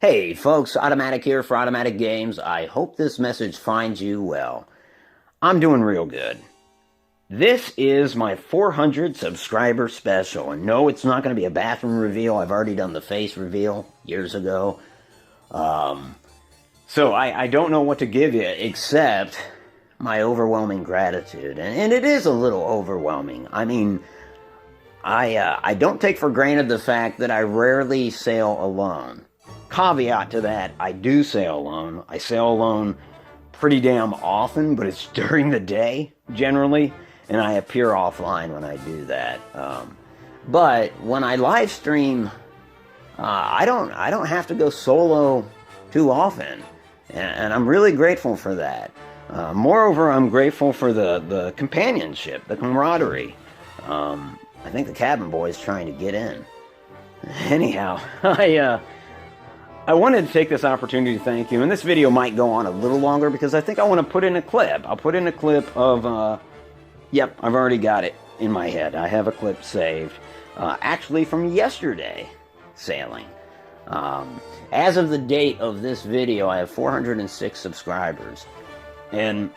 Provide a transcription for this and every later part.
Hey folks, Automatic here for Automatic Games. I hope this message finds you well. I'm doing real good. This is my 400 subscriber special, and no, it's not going to be a bathroom reveal. I've already done the face reveal years ago. So I don't know what to give you except my overwhelming gratitude, and it is a little overwhelming. I mean, I don't take for granted the fact that I rarely sail alone. Caveat to that, I do sail alone. I sail alone pretty damn often, but it's during the day, generally, and I appear offline when I do that. But when I live stream, I don't have to go solo too often, and I'm really grateful for that. Moreover, I'm grateful for the companionship, the camaraderie. I think the cabin boy is trying to get in. Anyhow, I wanted to take this opportunity to thank you, and this video might go on a little longer because I think I want to put in a clip. I'll put in a clip of, yep, I've already got it in my head. I have a clip saved, actually from yesterday sailing. As of the date of this video, I have 406 subscribers, and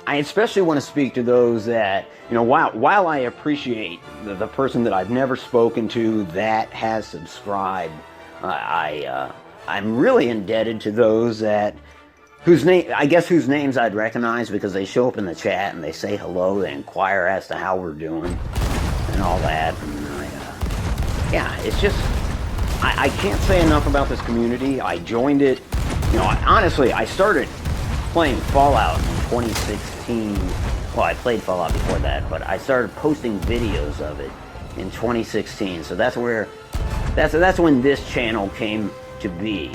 I especially want to speak to those that, you know, while I appreciate the person that I've never spoken to that has subscribed, I'm really indebted to those whose names I'd recognize because they show up in the chat and they say hello, they inquire as to how we're doing and all that. And yeah, it's just, I can't say enough about this community. I joined it, you know, honestly, I started playing Fallout in 2016. Well, I played Fallout before that, but I started posting videos of it in 2016. So that's when this channel came to be,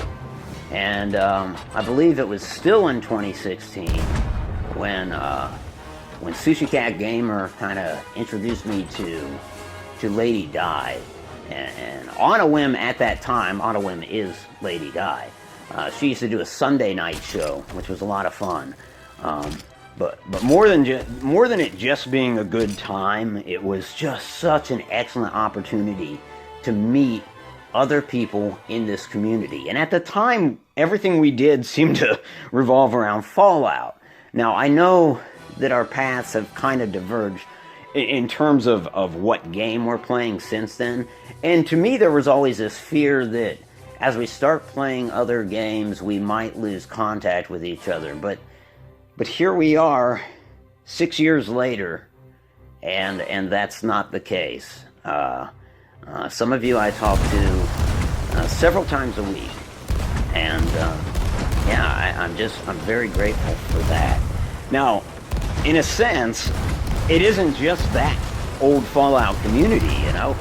and I believe it was still in 2016 when Sushi Cat Gamer kind of introduced me to Lady Di, and on a whim at that time, on a whim is Lady Di. She used to do a Sunday night show, which was a lot of fun. But more than it just being a good time, it was just such an excellent opportunity to meet other people in this community. And at the time, everything we did seemed to revolve around Fallout. Now, I know that our paths have kind of diverged in terms of what game we're playing since then. And to me, there was always this fear that as we start playing other games, we might lose contact with each other. But here we are, 6 years later, and that's not the case. Some of you I talk to several times a week, and yeah, I'm very grateful for that. Now, in a sense, it isn't just that old Fallout community, you know.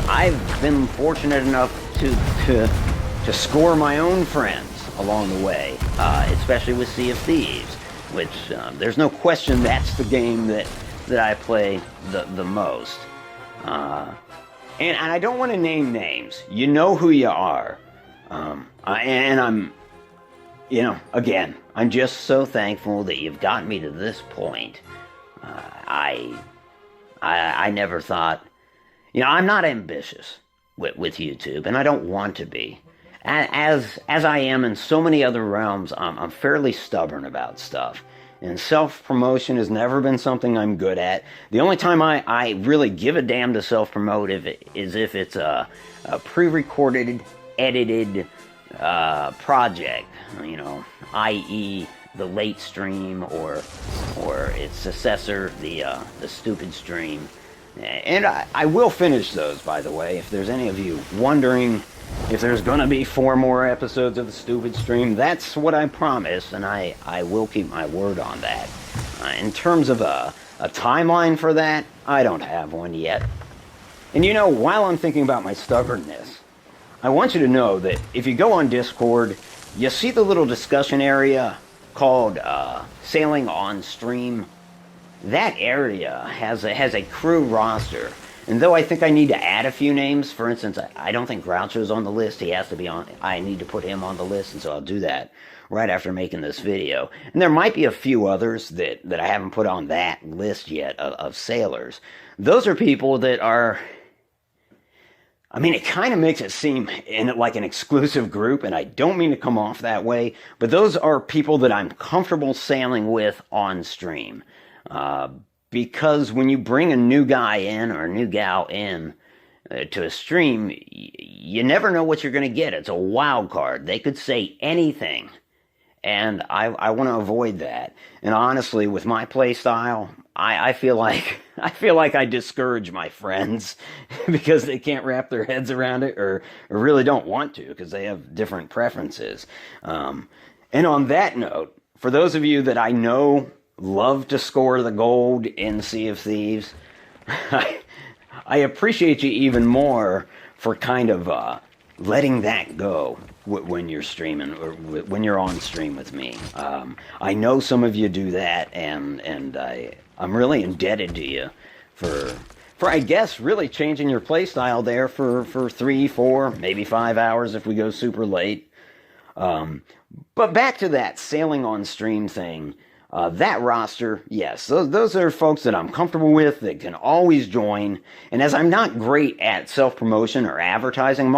I've been fortunate enough to score my own friends along the way, especially with Sea of Thieves, which there's no question that's the game that I play the most. And I don't want to name names. You know who you are. And I'm, you know, again, I'm just so thankful that you've gotten me to this point. I never thought, you know, I'm not ambitious with YouTube, and I don't want to be. As I am in so many other realms, I'm fairly stubborn about stuff. And self-promotion has never been something I'm good at. The only time I really give a damn to self-promote is if it's a pre-recorded, edited project, you know, i.e. the late stream or its successor, the stupid stream. And I will finish those, by the way, if there's any of you wondering if there's going to be 4 more episodes of the stupid stream. That's what I promise, and I will keep my word on that. In terms of a timeline for that, I don't have one yet. And you know, while I'm thinking about my stubbornness, I want you to know that if you go on Discord, you see the little discussion area called Sailing on Stream. That area has a crew roster. And though I think I need to add a few names, for instance, I don't think Groucho's on the list. He has to be on. I need to put him on the list, and so I'll do that right after making this video. And there might be a few others that I haven't put on that list yet of sailors. Those are people that are I mean, it kind of makes it seem like an exclusive group, and I don't mean to come off that way, but those are people that I'm comfortable sailing with on stream. Because when you bring a new guy in or a new gal in to a stream, you never know what you're going to get. It's a wild card. They could say anything, and I want to avoid that. And honestly, with my play style, I feel like I discourage my friends because they can't wrap their heads around it, or really don't want to because they have different preferences. And on that note, for those of you that I know love to score the gold in Sea of Thieves, I appreciate you even more for kind of letting that go when you're streaming or when you're on stream with me. I know some of you do that, and I'm really indebted to you for I guess really changing your play style there for 3, 4, maybe 5 hours if we go super late. But back to that sailing on stream thing. That roster, yes, those are folks that I'm comfortable with, that can always join. And as I'm not great at self-promotion or advertising,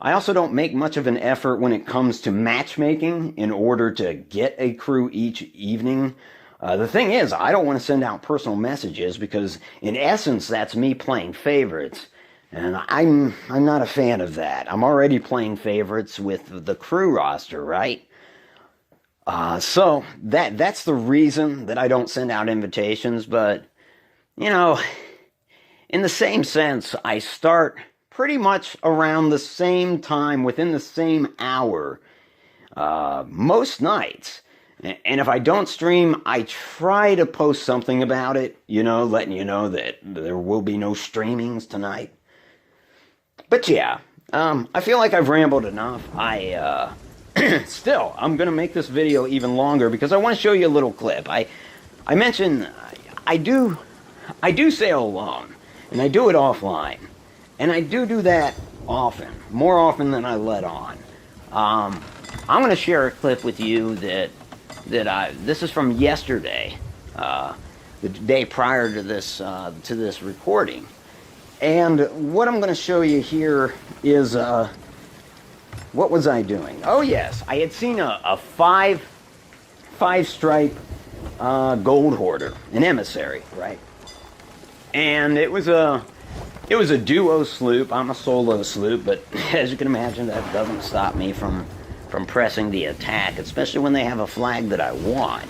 I also don't make much of an effort when it comes to matchmaking in order to get a crew each evening. The thing is, I don't want to send out personal messages because, in essence, that's me playing favorites. And I'm not a fan of that. I'm already playing favorites with the crew roster, right? So that's the reason that I don't send out invitations, but, you know, in the same sense, I start pretty much around the same time, within the same hour, most nights. And if I don't stream, I try to post something about it, letting you know that there will be no streamings tonight. But yeah, I feel like I've rambled enough. Still, I'm going to make this video even longer because I want to show you a little clip. I mentioned I do sail alone, and I do it offline. And I do that often, more often than I let on. I'm going to share a clip with you this is from yesterday, the day prior to this recording. And what I'm going to show you here is what was I doing? Oh yes, I had seen a five stripe gold hoarder, an emissary, right? And it was a duo sloop. I'm a solo sloop, but as you can imagine, that doesn't stop me from pressing the attack, especially when they have a flag that I want.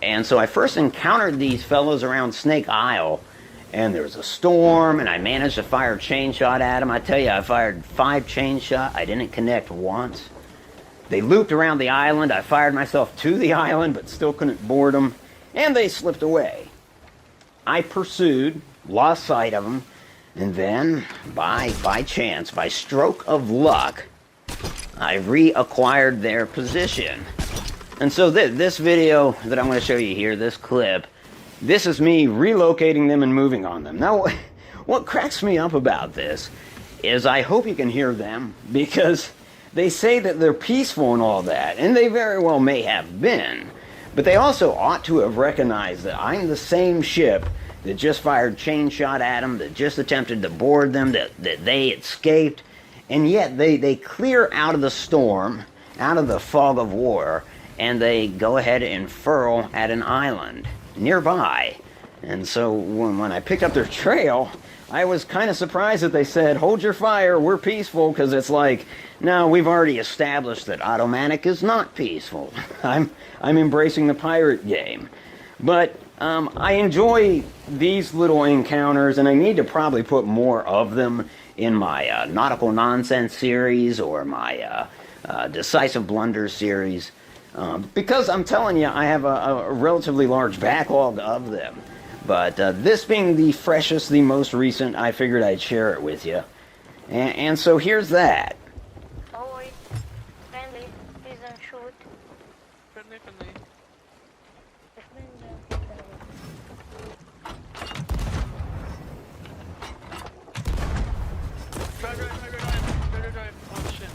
And so I first encountered these fellows around Snake Isle, and there was a storm, and I managed to fire a chain shot at them. I tell you, I fired 5 chain shot. I didn't connect once. They looped around the island. I fired myself to the island, but still couldn't board them, and they slipped away. I pursued, lost sight of them, and then, by chance, by stroke of luck, I reacquired their position. And so this video that I'm going to show you here, this clip, this is me relocating them and moving on them. Now, what cracks me up about this is I hope you can hear them, because they say that they're peaceful and all that, and they very well may have been, but they also ought to have recognized that I'm the same ship that just fired chain shot at them, that just attempted to board them, that they escaped, and yet they clear out of the storm, out of the fog of war, and they go ahead and furl at an island nearby. And so when I picked up their trail, I was kind of surprised that they said, "Hold your fire, we're peaceful," because it's like, no, we've already established that Automatic is not peaceful. I'm embracing the pirate game. But I enjoy these little encounters, and I need to probably put more of them in my Nautical Nonsense series or my Decisive Blunders series. Because I'm telling you, I have a relatively large backlog of them. But this being the freshest, the most recent, I figured I'd share it with you. And so here's that. Oh, wait. Friendly, please don't shoot. Friendly. Drive. Oh shit.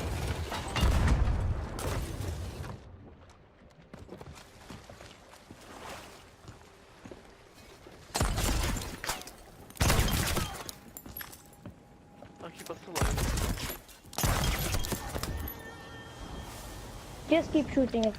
I'll keep us Just keep shooting it.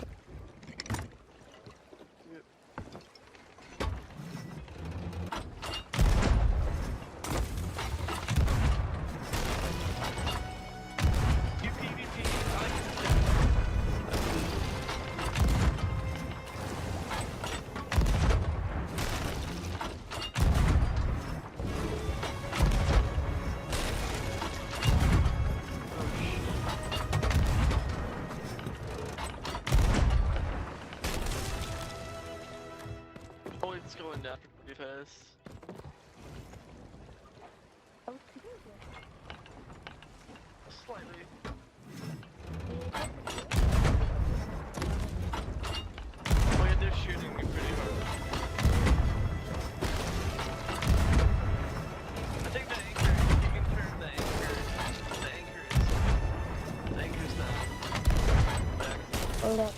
You PvP, oh, it's going down pretty fast. Slightly. Oh yeah, they're shooting me pretty hard. I think the anchor, you can turn the anchor's down. Back. Hold up.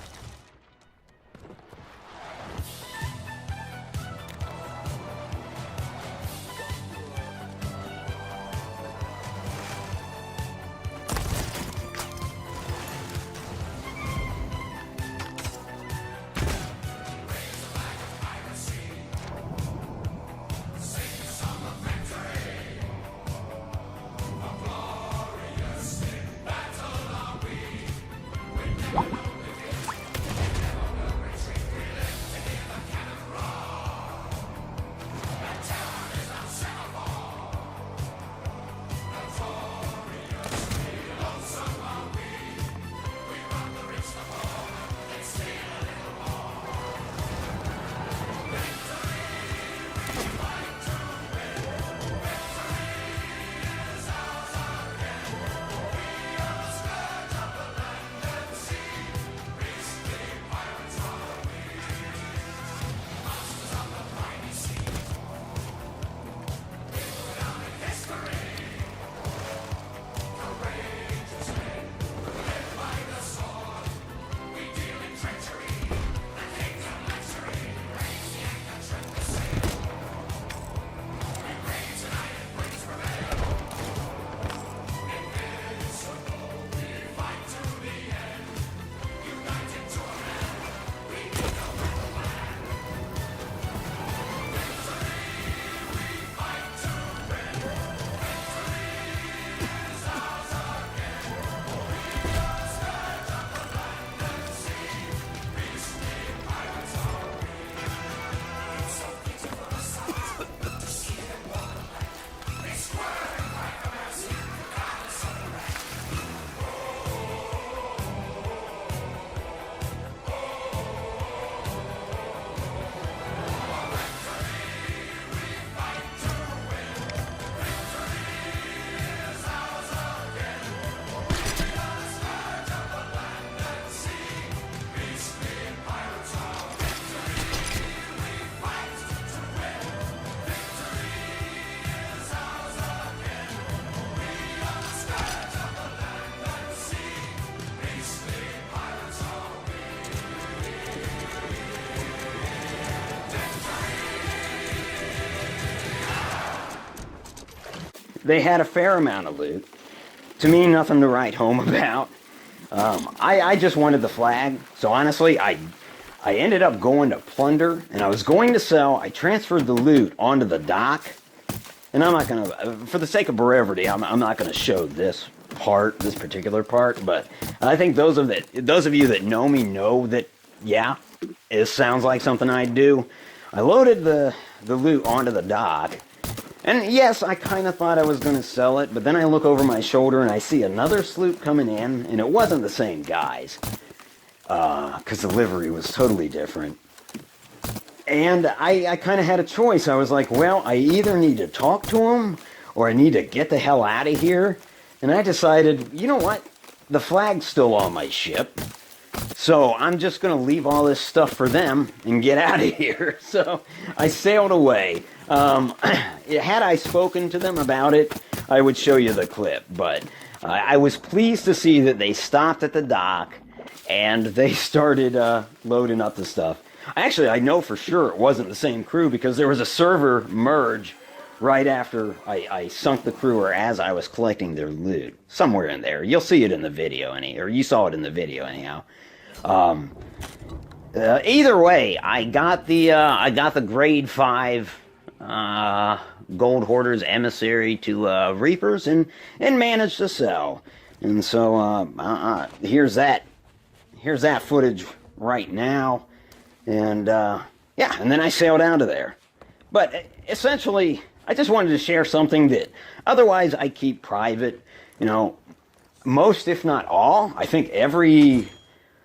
They had a fair amount of loot. To me, nothing to write home about. I just wanted the flag, so honestly, I ended up going to plunder, and I was going to sell. I transferred the loot onto the dock, and I'm not gonna, for the sake of brevity, I'm not gonna show this part, this particular part. But I think those of you that know me know that, yeah, it sounds like something I'd do. I loaded the loot onto the dock. And yes, I kind of thought I was going to sell it, but then I look over my shoulder and I see another sloop coming in, and it wasn't the same guys, because the livery was totally different. And I kind of had a choice. I was like, well, I either need to talk to him, or I need to get the hell out of here. And I decided, you know what? The flag's still on my ship. So I'm just going to leave all this stuff for them and get out of here. So I sailed away. Had I spoken to them about it, I would show you the clip. But I was pleased to see that they stopped at the dock and they started loading up the stuff. Actually, I know for sure it wasn't the same crew because there was a server merge right after I sunk the crew or as I was collecting their loot. Somewhere in there. You'll see it in the video, or you saw it in the video anyhow. Either way, I got the grade 5 Gold Hoarders Emissary to Reapers and managed to sell. And so here's that footage right now. And yeah, and then I sailed out of there. But essentially, I just wanted to share something that otherwise I keep private. You know, most, if not all, I think every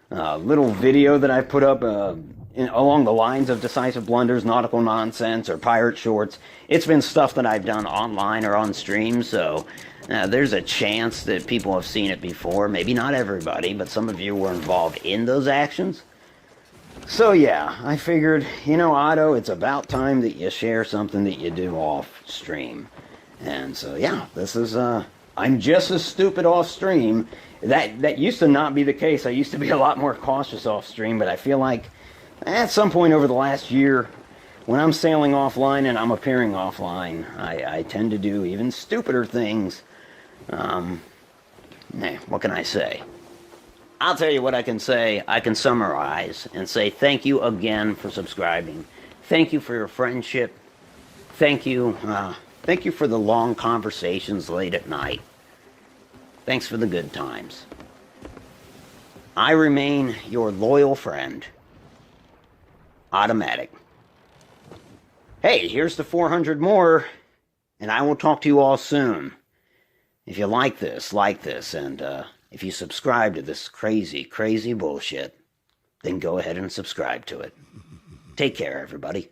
little video that I've put up along the lines of Decisive Blunders, Nautical Nonsense, or Pirate Shorts, it's been stuff that I've done online or on stream, so there's a chance that people have seen it before. Maybe not everybody, but some of you were involved in those actions. So yeah, I figured, you know, Otto, it's about time that you share something that you do off stream. And so yeah, this is, I'm just as stupid off stream. That used to not be the case. I used to be a lot more cautious off stream, but I feel like at some point over the last year, when I'm sailing offline and I'm appearing offline, I tend to do even stupider things. What can I say? I'll tell you what I can say. I can summarize and say thank you again for subscribing. Thank you for your friendship. Thank you for the long conversations late at night. Thanks for the good times. I remain your loyal friend, Automatic. Hey, here's the 400 more, and I will talk to you all soon. If you like this, and if you subscribe to this crazy, crazy bullshit, then go ahead and subscribe to it. Take care, everybody.